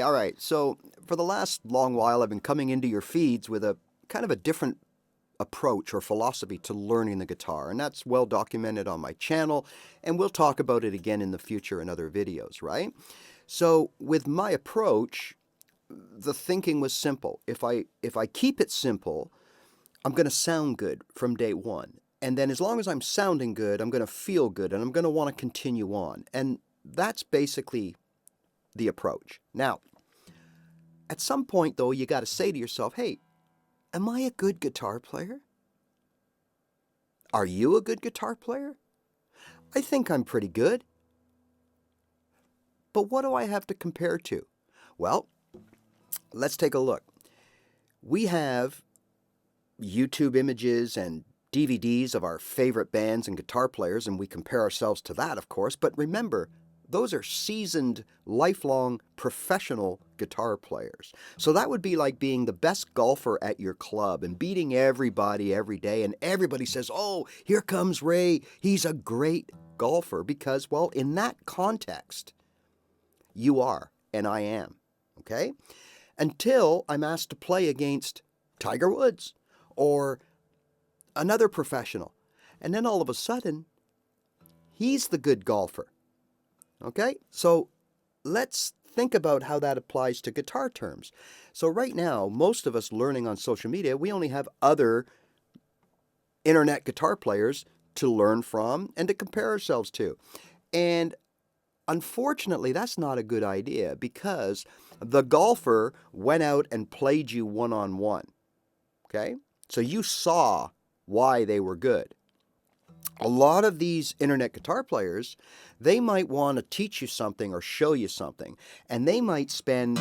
all right. So for the last long while, I've been coming into your feeds with a kind of a different approach or philosophy to learning the guitar, and that's well documented on my channel, and we'll talk about it again in the future in other videos, right? So with my approach, the thinking was simple. If I keep it simple, I'm going to sound good from day one. And then as long as I'm sounding good, I'm going to feel good, and I'm going to want to continue on. And that's basically the approach. Now, at some point, though, you got to say to yourself, hey, am I a good guitar player? Are you a good guitar player? I think I'm pretty good. But what do I have to compare to? Well, let's take a look. We have YouTube images and DVDs of our favorite bands and guitar players, and we compare ourselves to that, of course. But remember, those are seasoned, lifelong, professional guitar players. So that would be like being the best golfer at your club and beating everybody every day, and everybody says, oh, here comes Ray, he's a great golfer, because, well, in that context, you are, and I am, okay? Until I'm asked to play against Tiger Woods or another professional. And then all of a sudden, he's the good golfer. Okay? So let's think about how that applies to guitar terms. So right now, most of us learning on social media, we only have other internet guitar players to learn from and to compare ourselves to. And unfortunately, that's not a good idea, because the golfer went out and played you one-on-one. Okay? So you saw why they were good. A lot of these internet guitar players, they might want to teach you something or show you something, and they might spend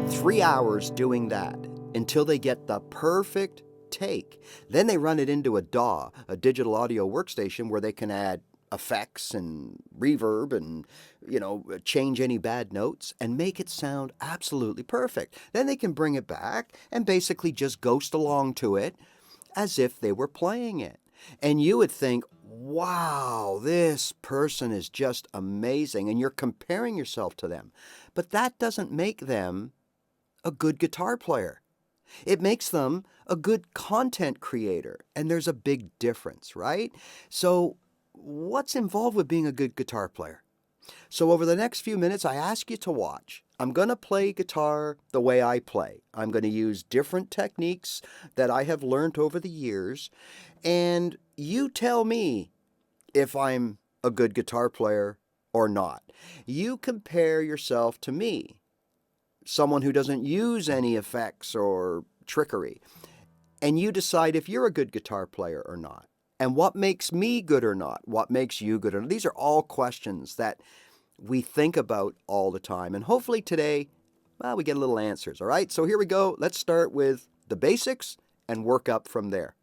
3 hours doing that until they get the perfect take. Then they run it into a DAW, a digital audio workstation, where they can add effects and reverb and, change any bad notes and make it sound absolutely perfect. Then they can bring it back and basically just ghost along to it as if they were playing it. And you would think, wow, this person is just amazing, and you're comparing yourself to them. But that doesn't make them a good guitar player. It makes them a good content creator, and there's a big difference, right? So what's involved with being a good guitar player? So over the next few minutes, I ask you to watch. I'm going to play guitar the way I play. I'm going to use different techniques that I have learned over the years, and you tell me if I'm a good guitar player or not. You compare yourself to me, someone who doesn't use any effects or trickery, and you decide if you're a good guitar player or not. And what makes me good or not? What makes you good or not? These are all questions that we think about all the time. And hopefully today, we get a little answers, all right? So here we go. Let's start with the basics and work up from there.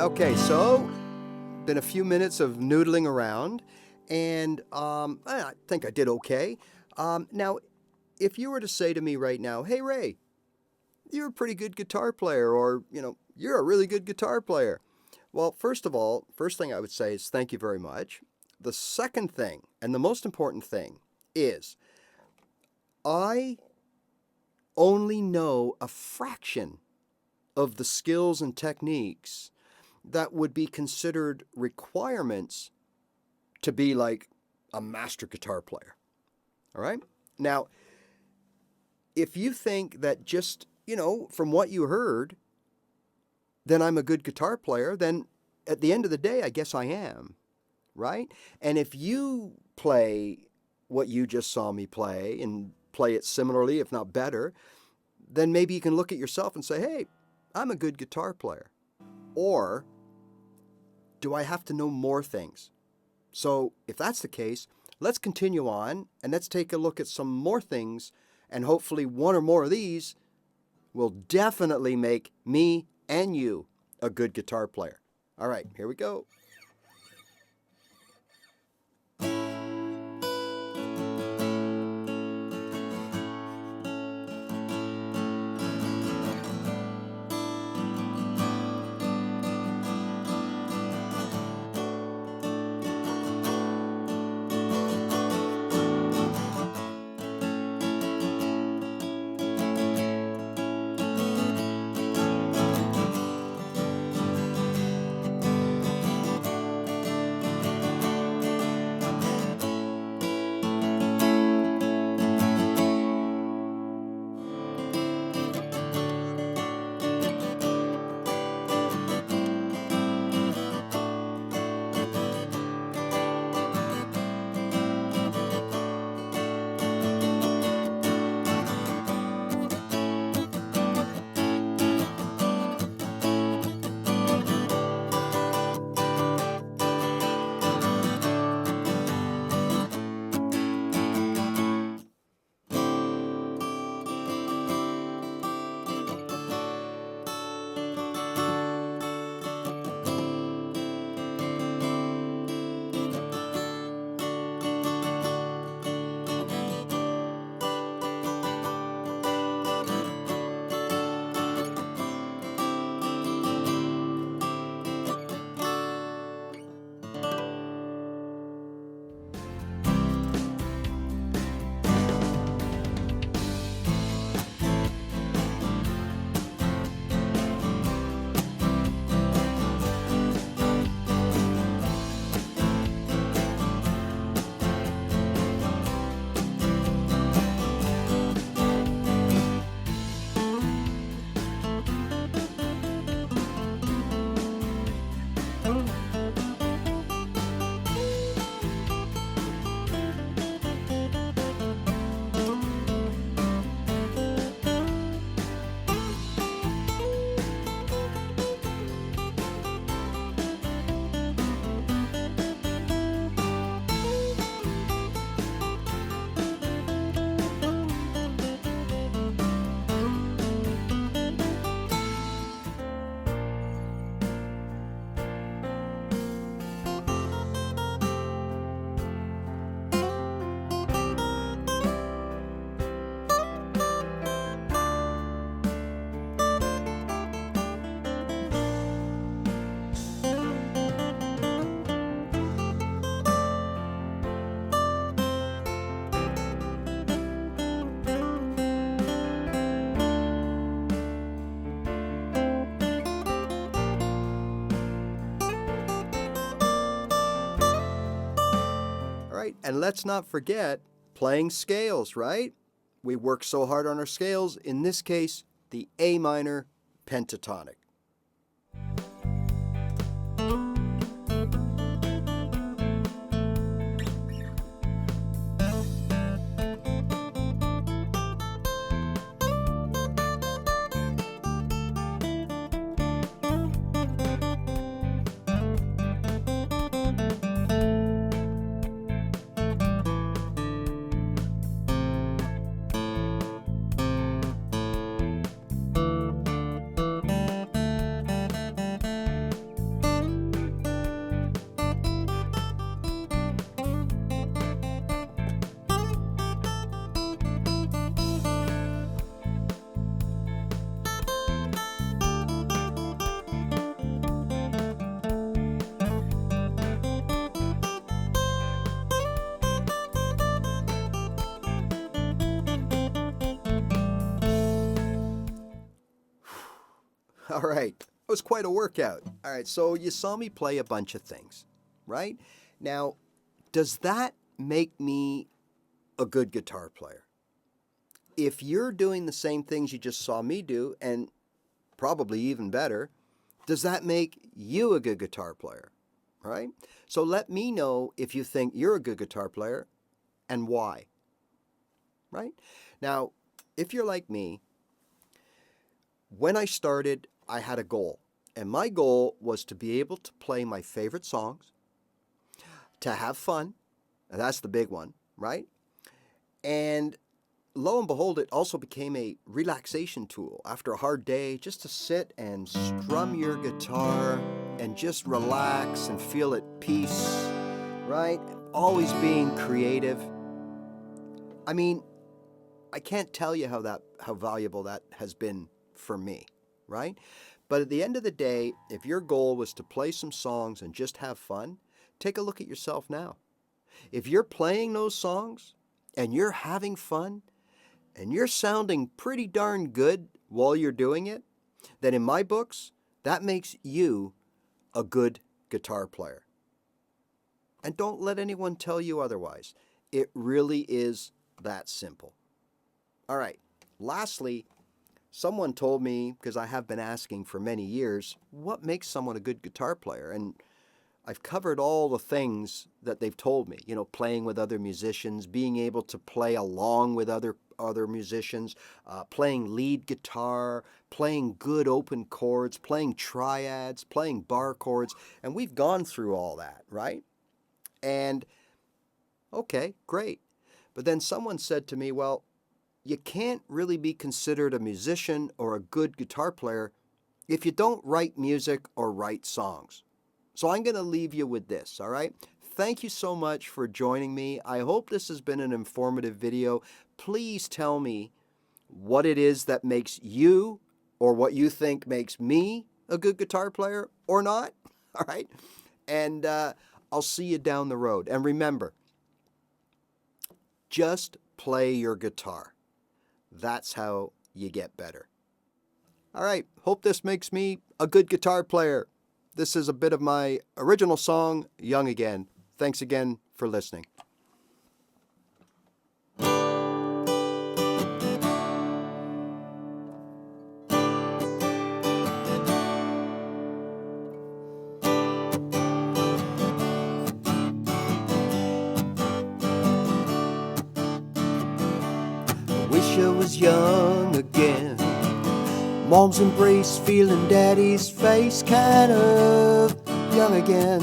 Okay, so been a few minutes of noodling around, and I think I did okay. Now, if you were to say to me right now, "Hey Ray, you're a pretty good guitar player," or you're a really good guitar player. Well, first of all, first thing I would say is thank you very much. The second thing, and the most important thing, is I only know a fraction of the skills and techniques that would be considered requirements to be like a master guitar player. All right? Now, if you think that just, from what you heard, then I'm a good guitar player, then at the end of the day, I guess I am, right? And if you play what you just saw me play and play it similarly, if not better, then maybe you can look at yourself and say, hey, I'm a good guitar player. Or do I have to know more things? So if that's the case, let's continue on and let's take a look at some more things, and hopefully one or more of these will definitely make me and you a good guitar player. All right, here we go. Right? And let's not forget playing scales, right? We work so hard on our scales, in this case, the A minor pentatonic. All right. It was quite a workout. All right, so you saw me play a bunch of things, right? Now, does that make me a good guitar player? If you're doing the same things you just saw me do, and probably even better, does that make you a good guitar player, right? So let me know if you think you're a good guitar player and why, right? Now, if you're like me, when I started, I had a goal. And my goal was to be able to play my favorite songs, to have fun, and that's the big one, right? And lo and behold, it also became a relaxation tool after a hard day, just to sit and strum your guitar and just relax and feel at peace, right? Always being creative. I mean, I can't tell you how valuable that has been for me, right? But at the end of the day, if your goal was to play some songs and just have fun, take a look at yourself now. If you're playing those songs and you're having fun and you're sounding pretty darn good while you're doing it, then in my books, that makes you a good guitar player. And don't let anyone tell you otherwise. It really is that simple. All right, lastly, someone told me, because I have been asking for many years, what makes someone a good guitar player? And I've covered all the things that they've told me, playing with other musicians, being able to play along with other musicians, playing lead guitar, playing good open chords, playing triads, playing bar chords, and we've gone through all that, right? And okay, great. But then someone said to me, well, you can't really be considered a musician or a good guitar player if you don't write music or write songs. So I'm going to leave you with this, all right? Thank you so much for joining me. I hope this has been an informative video. Please tell me what it is that makes you, or what you think makes me, a good guitar player or not, all right? And I'll see you down the road. And remember, just play your guitar. That's how you get better. All right, hope this makes me a good guitar player. This is a bit of my original song, Young Again. Thanks again for listening. Wish I was young again. Mom's embrace, feeling daddy's face, kind of young again.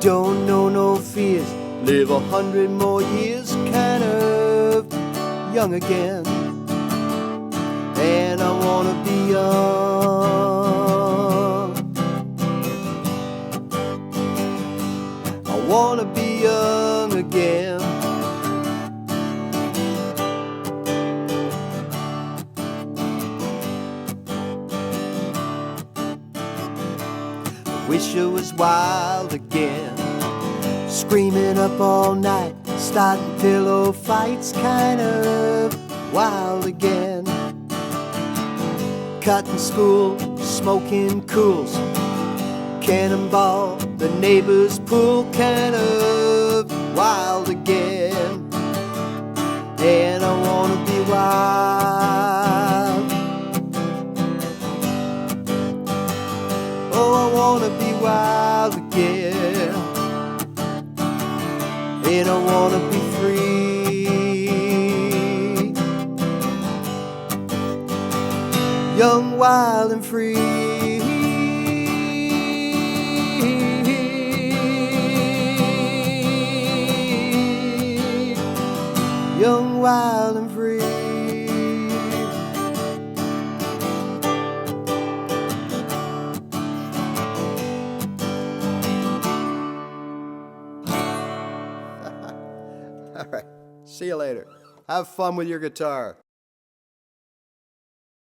Don't know no fears, live 100 more years, kind of young again. And I wanna be young. I wanna be young again. Wish I was wild again, screaming up all night, starting pillow fights, kind of wild again. Cutting school, smoking cools, cannonball the neighbor's pool, kind of wild again. And I wanna be wild. Oh, I wanna be wild again. And I wanna be free. Young, wild, and free. Young, wild, and free. All right. See you later. Have fun with your guitar.